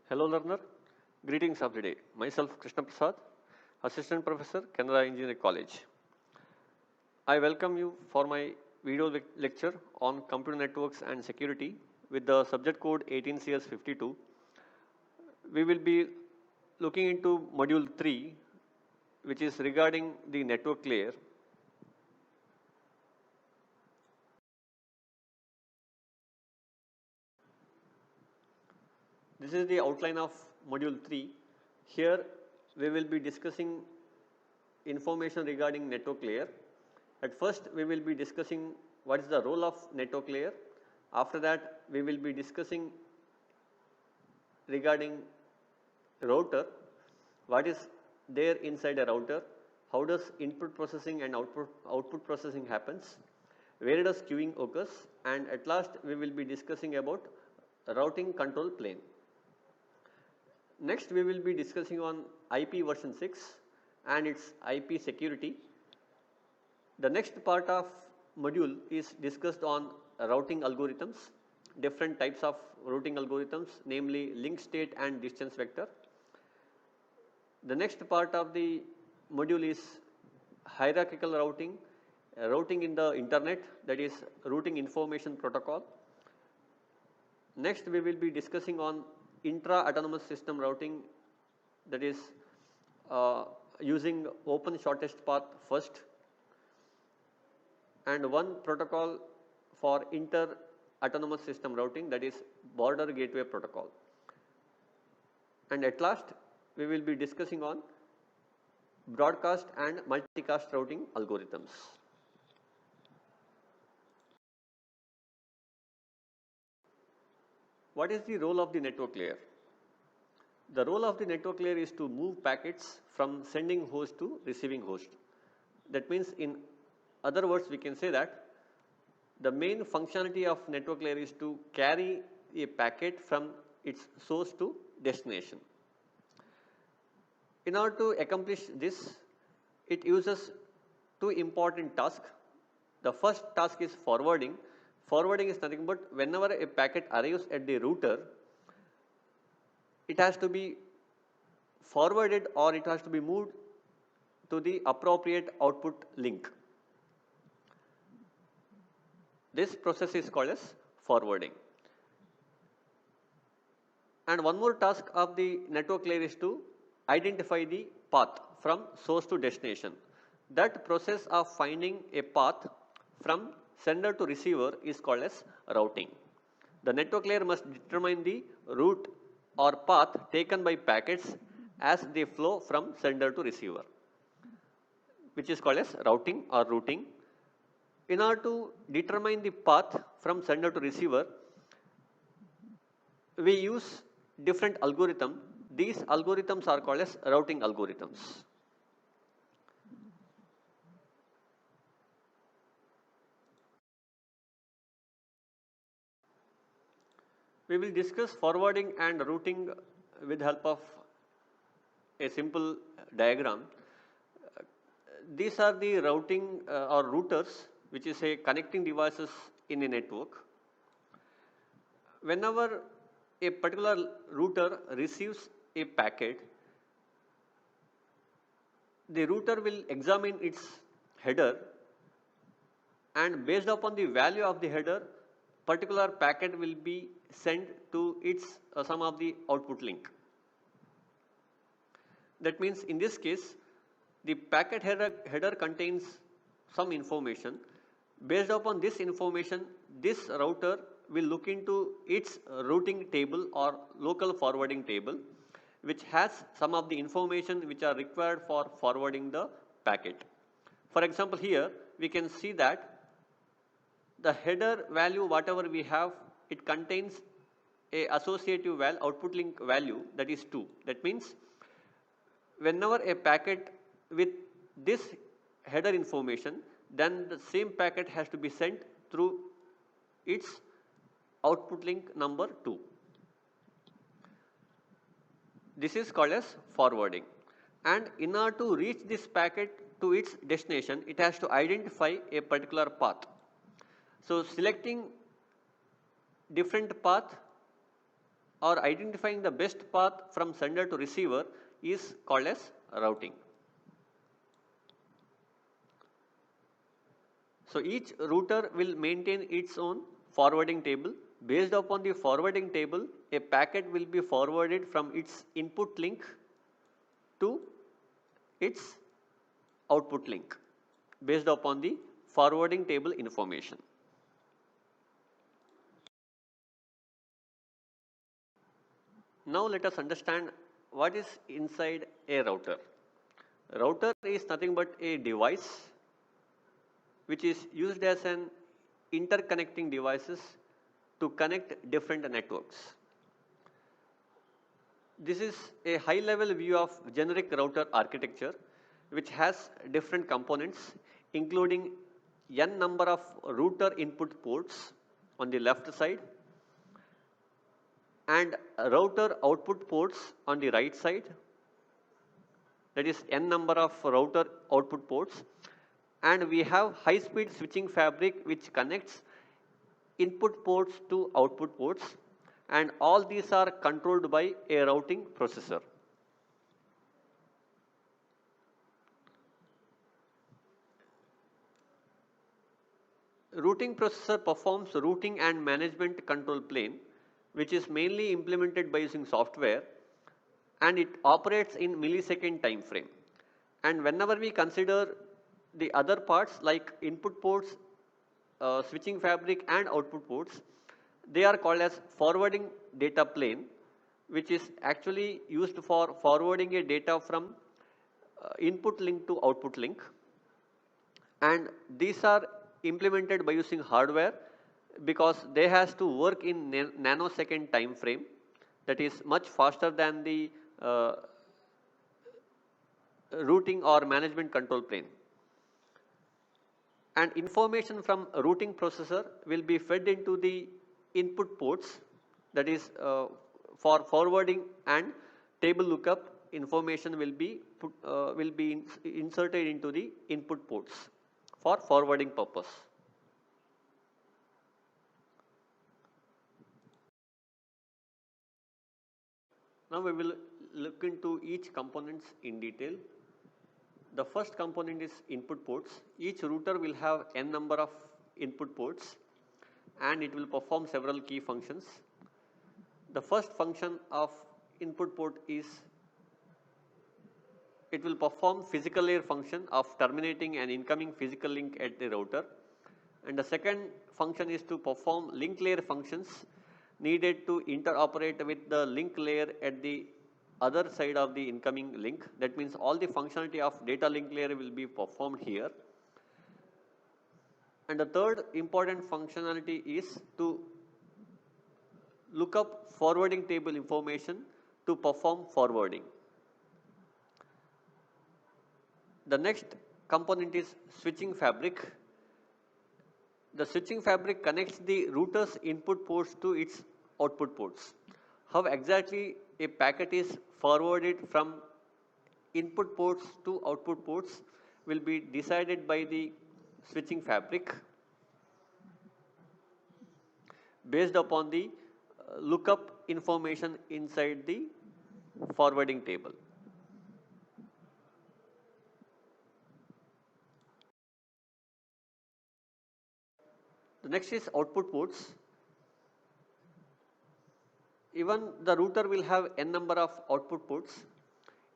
Hello learner, greetings of the day. Myself Krishna Prasad, Assistant Professor, Canara Engineering College. I welcome you for my video lecture on computer networks and security with the subject code 18CS52. We will be looking into module 3, which is regarding the network layer. This is the outline of module 3. Here we will be discussing information regarding network layer. At first we will be discussing what is the role of network layer. After that we will be discussing regarding router, what is there inside a router, how does input processing and output processing happens, where does queuing occurs, and at last we will be discussing about routing control plane. Next we will be discussing on IP version 6 and its IP security. The next part of module is discussed on routing algorithms, different types of routing algorithms, namely link state and distance vector. The next part of the module is hierarchical routing, routing in the internet, that is routing information protocol. Next we will be discussing on intra-autonomous system routing, that is using open shortest path first, and one protocol for inter-autonomous system routing, that is border gateway protocol. And at last we will be discussing on broadcast and multicast routing algorithms. What is the role of the network layer? The role of the network layer is to move packets from sending host to receiving host. That means, in other words, we can say that the main functionality of network layer is to carry a packet from its source to destination. In order to accomplish this, it uses two important tasks. The first task is forwarding. Forwarding is nothing but whenever a packet arrives at the router, it has to be forwarded or it has to be moved to the appropriate output link. This process is called as forwarding. And one more task of the network layer is to identify the path from source to destination. That process of finding a path from sender to receiver is called as routing. The network layer must determine the route or path taken by packets as they flow from sender to receiver, which is called as routing or routing. In order to determine the path from sender to receiver, we use different algorithms. These algorithms are called as routing algorithms. We will discuss forwarding and routing with help of a simple diagram. These are the routing or routers, which is a connecting devices in a network. Whenever a particular router receives a packet, the router will examine its header, and based upon the value of the header, particular packet will be sent to its some of the output link. That means, in this case, the packet header contains some information. Based upon this information, this router will look into its routing table or local forwarding table, which has some of the information which are required for forwarding the packet. For example, here we can see that the header value, whatever we have, it contains a associative output link value, that is 2. That means, whenever a packet with this header information, then the same packet has to be sent through its output link number 2. This is called as forwarding, and in order to reach this packet to its destination, it has to identify a particular path. So selecting different path or identifying the best path from sender to receiver is called as routing. So each router will maintain its own forwarding table. Based upon the forwarding table, a packet will be forwarded from its input link to its output link based upon the forwarding table information. Now let us understand what is inside a router. Router is nothing but a device which is used as an interconnecting devices to connect different networks. This is a high level view of generic router architecture which has different components including n number of router input ports on the left side and router output ports on the right side, that is n number of router output ports, and we have high speed switching fabric which connects input ports to output ports, and all these are controlled by a routing processor. Routing processor performs routing and management control plane, which is mainly implemented by using software, and it operates in millisecond time frame. And whenever we consider the other parts like input ports, switching fabric and output ports, they are called as forwarding data plane, which is actually used for forwarding a data from input link to output link, and these are implemented by using hardware because they has to work in nanosecond time frame, that is much faster than the routing or management control plane. And information from routing processor will be fed into the input ports, that is for forwarding and table lookup information will be inserted into the input ports for forwarding purpose. Now we will look into each components in detail. The first component is input ports. Each router will have n number of input ports and it will perform several key functions. The first function of input port is it will perform physical layer function of terminating an incoming physical link at the router, and the second function is to perform link layer functions needed to interoperate with the link layer at the other side of the incoming link. That means all the functionality of data link layer will be performed here. And the third important functionality is to look up forwarding table information to perform forwarding. The next component is switching fabric. The switching fabric connects the router's input ports to its output ports. How exactly a packet is forwarded from input ports to output ports will be decided by the switching fabric based upon the lookup information inside the forwarding table. The next is output ports. Even the router will have n number of output ports.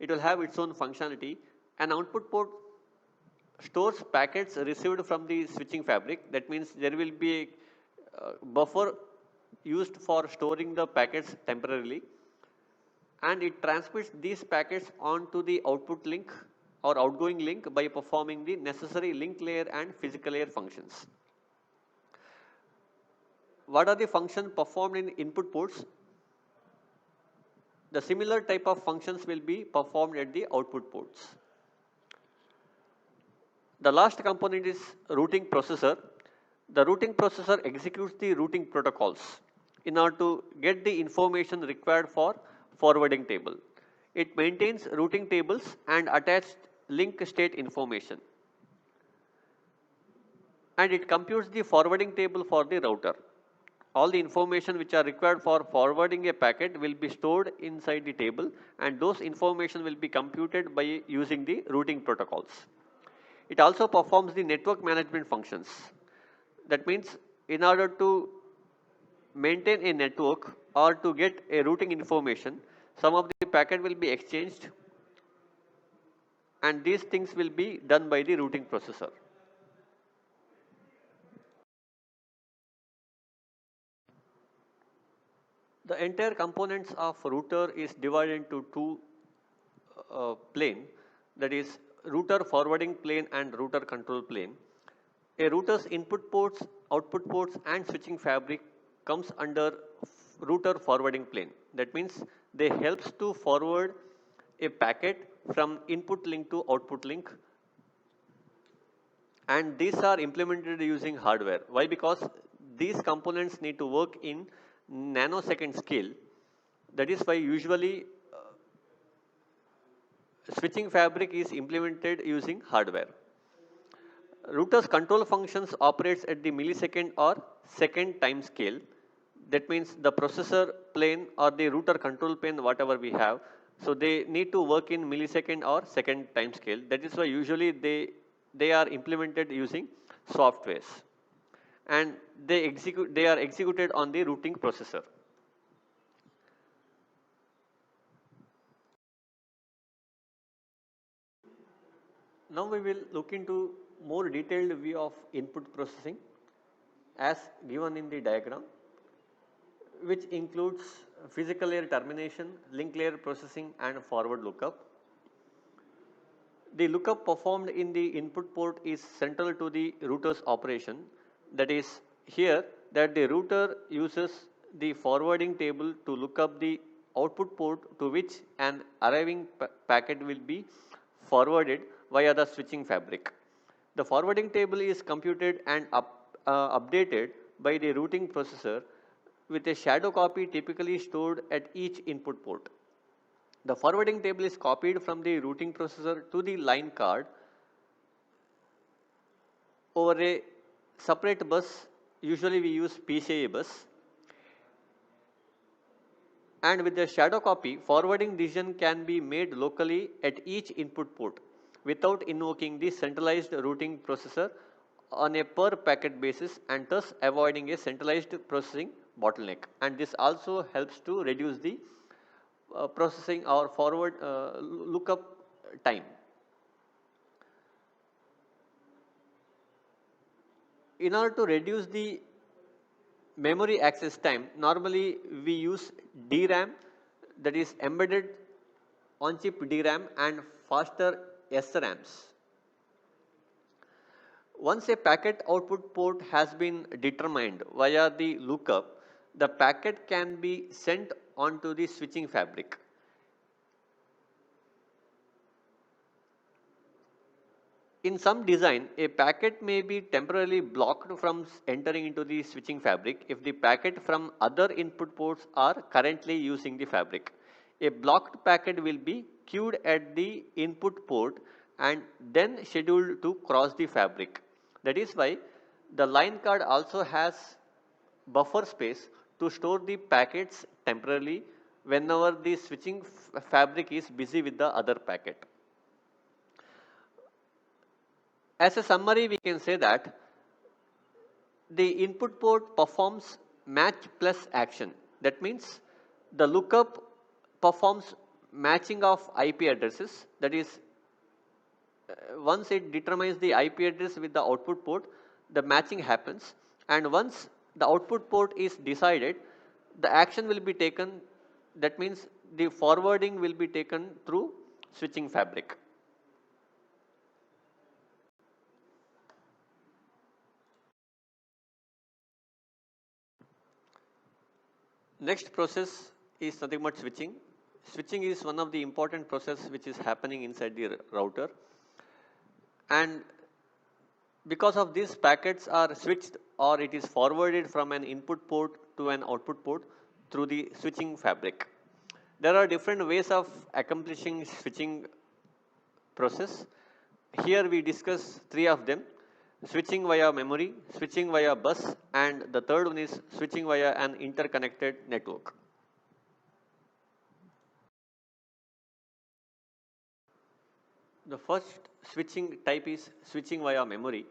It will have its own functionality. An output port stores packets received from the switching fabric. That means there will be a buffer used for storing the packets temporarily, and it transmits these packets onto the output link or outgoing link by performing the necessary link layer and physical layer functions. What are the functions performed in input ports? The similar type of functions will be performed at the output ports. The last component is routing processor. The routing processor executes the routing protocols. in order to get the information required for forwarding table. It maintains routing tables and attached link state information, and it computes the forwarding table for the router. All the information which are required for forwarding a packet will be stored inside the table, and those information will be computed by using the routing protocols. It also performs the network management functions. That means in order to maintain a network or to get a routing information, some of the packet will be exchanged, and these things will be done by the routing processor. The entire components of router is divided into two plane, that is router forwarding plane and router control plane. A router's input ports, output ports and switching fabric comes under router forwarding plane. That means they helps to forward a packet from input link to output link, and these are implemented using hardware. Why? Because these components need to work in nanosecond scale. That is why usually switching fabric is implemented using hardware. Router's control functions operates at the millisecond or second time scale. That means the processor plane or the router control plane, whatever we have, so they need to work in millisecond or second time scale. That is why usually they are implemented using softwares, and they are executed on the routing processor. Now we will look into more detailed view of input processing as given in the diagram, which includes physical layer termination, link layer processing and forward lookup. The lookup performed in the input port is central to the router's operation. That is here that the router uses the forwarding table to look up the output port to which an arriving packet will be forwarded via the switching fabric. The forwarding table is computed and updated by the routing processor with a shadow copy typically stored at each input port. The forwarding table is copied from the routing processor to the line card over a separate bus. Usually we use PCI bus. And with the shadow copy, forwarding decision can be made locally at each input port without invoking the centralized routing processor on a per packet basis, and thus avoiding a centralized processing bottleneck. And this also helps to reduce the processing or forward lookup time. In order to reduce the memory access time, normally we use DRAM, that is embedded on chip DRAM, and faster SRAMs. Once a packet output port has been determined via the lookup, the packet can be sent onto the switching fabric. In some design, a packet may be temporarily blocked from entering into the switching fabric if the packet from other input ports are currently using the fabric. A blocked packet will be queued at the input port and then scheduled to cross the fabric. That is why the line card also has buffer space to store the packets temporarily whenever the switching fabric is busy with the other packet. As a summary, we can say that the input port performs match plus action. That means the lookup performs matching of IP addresses. That is, once it determines the IP address with the output port, the matching happens, and once the output port is decided, the action will be taken. That means the forwarding will be taken through switching fabric. Next process is nothing but switching. Switching is one of the important process which is happening inside the router, and because of this, packets are switched or it is forwarded from an input port to an output port through the switching fabric. There are different ways of accomplishing switching process. Here we discuss three of them: switching via memory, switching via bus, and the third one is switching via an interconnected network. The first switching type is switching via memory.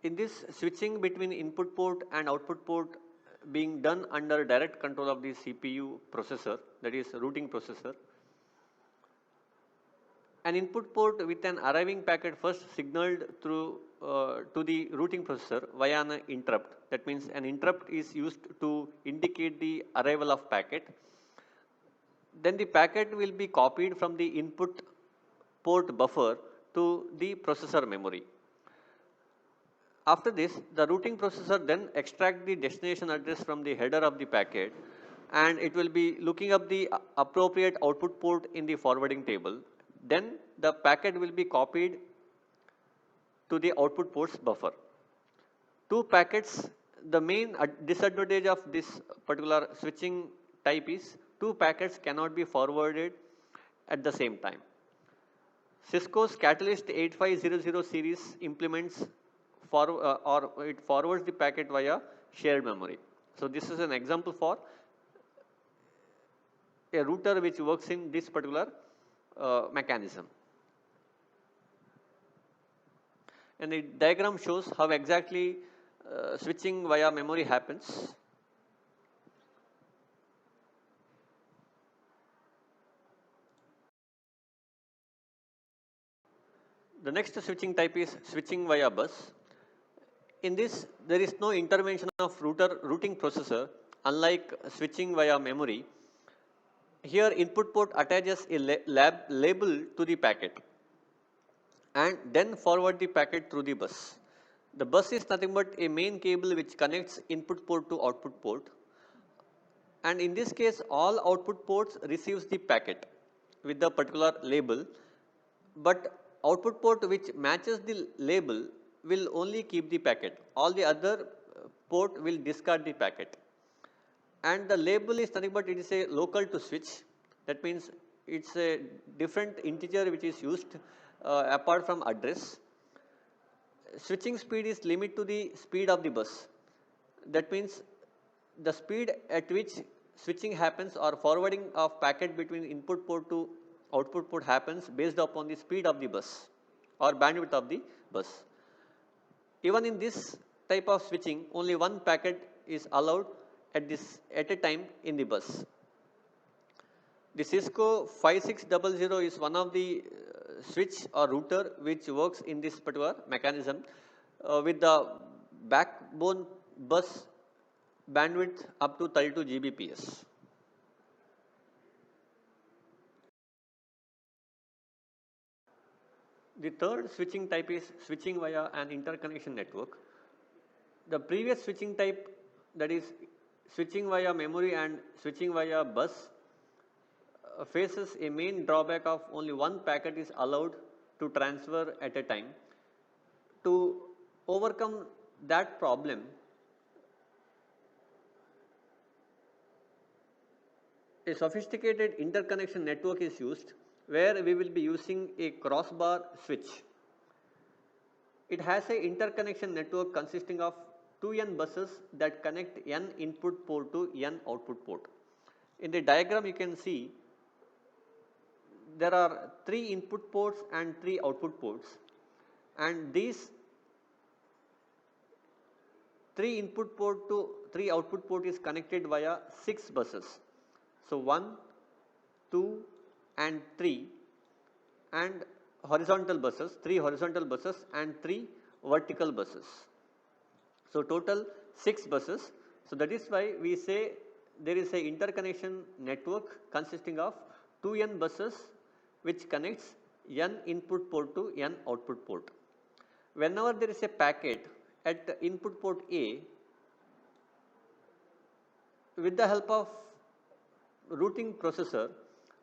In this, switching between input port and output port being done under direct control of the CPU processor, that is routing processor. An input port with an arriving packet first signaled through to the routing processor via an interrupt. That means an interrupt is used to indicate the arrival of packet. Then the packet will be copied from the input port buffer to the processor memory. After this, the routing processor then extract the destination address from the header of the packet, and it will be looking up the appropriate output port in the forwarding table. Then the packet will be copied to the output port's buffer. Two packets, the main disadvantage of this particular switching type is two packets cannot be forwarded at the same time. Cisco's Catalyst 8500 series implements or it forwards the packet via shared memory. So this is an example for a router which works in this particular mechanism. And the diagram shows how exactly switching via memory happens. The next switching type is switching via bus. In this, there is no intervention of routing processor, unlike switching via memory. Here, input port attaches a label to the packet and then forward the packet through the bus. The bus is nothing but a main cable which connects input port to output port. And in this case, all output ports receives the packet with the particular label, but output port which matches the label will only keep the packet. All the other port will discard the packet. And the label is nothing but it is a local to switch. That means it's a different integer which is used apart from address. Switching speed is limited to the speed of the bus. That means the speed at which switching happens or forwarding of packet between input port to output port happens based upon the speed of the bus or bandwidth of the bus. Even in this type of switching, only one packet is allowed at a time in the bus. The Cisco 5600 is one of the switch or router which works in this particular mechanism with the backbone bus bandwidth up to 32 Gbps. The third switching type is switching via an interconnection network. The previous switching type, that is switching via memory and switching via bus, faces a main drawback of only one packet is allowed to transfer at a time. To overcome that problem, a sophisticated interconnection network is used where we will be using a crossbar switch. It has an interconnection network consisting of 2n buses that connect n input port to n output port. In the diagram you can see there are 3 input ports and 3 output ports, and these 3 input port to 3 output port is connected via 6 buses. So 1, 2 and 3 and horizontal buses, 3 horizontal buses and 3 vertical buses. So total 6 buses. So that is why we say there is a interconnection network consisting of 2n buses which connects n input port to n output port. Whenever there is a packet at input port A, with the help of routing processor,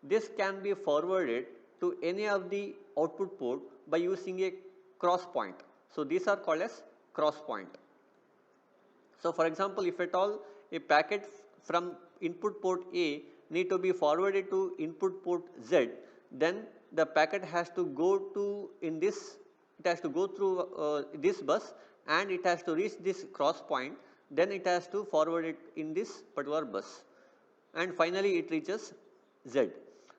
this can be forwarded to any of the output port by using a cross point. So these are called as cross point. So for example, if at all a packet from input port A need to be forwarded to input port Z, then the packet has to go to it has to go through this bus, and it has to reach this cross point, then it has to forward it in this particular bus, and finally it reaches Z.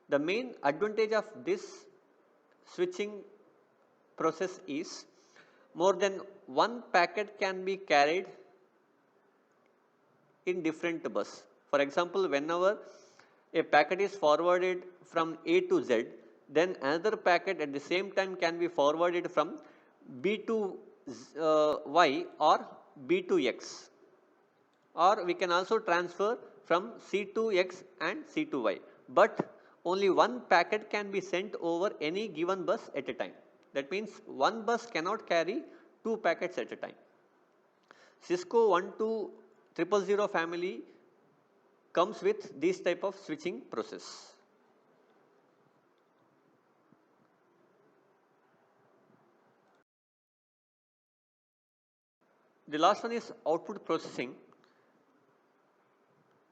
The main advantage of this switching process is more than one packet can be carried in different bus. For example, whenever a packet is forwarded from A to Z, then another packet at the same time can be forwarded from B to Y or B to X, or we can also transfer from C to X and C to Y, but only one packet can be sent over any given bus at a time. That means one bus cannot carry two packets at a time. Cisco 12000 family comes with this type of switching process. The last one is output processing.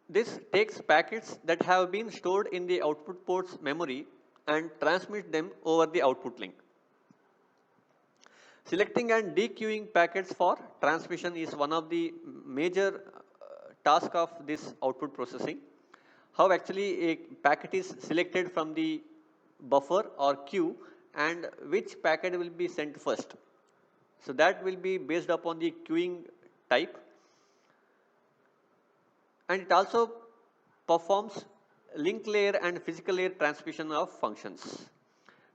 This takes packets that have been stored in the output port's memory and transmits them over the output link. Selecting and dequeuing packets for transmission is one of the major tasks of this output processing. How actually a packet is selected from the buffer or queue, and which packet will be sent first. So that will be based upon the queuing type, and it also performs link layer and physical layer transmission of functions.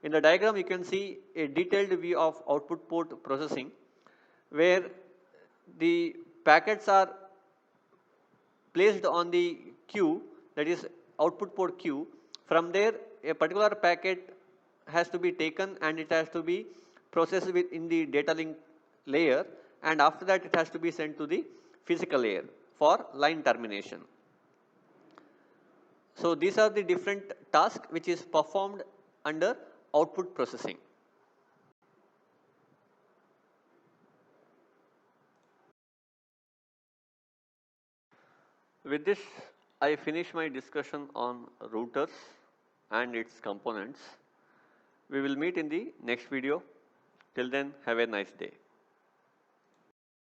In the diagram you can see a detailed view of output port processing, where the packets are placed on the queue, that is output port queue. From there a particular packet has to be taken and it has to be processed in the data link layer, and after that it has to be sent to the physical layer for line termination. So these are the different tasks which is performed under output processing. With this, I finish my discussion on routers and its components. We will meet in the next video. Till then, have a nice day.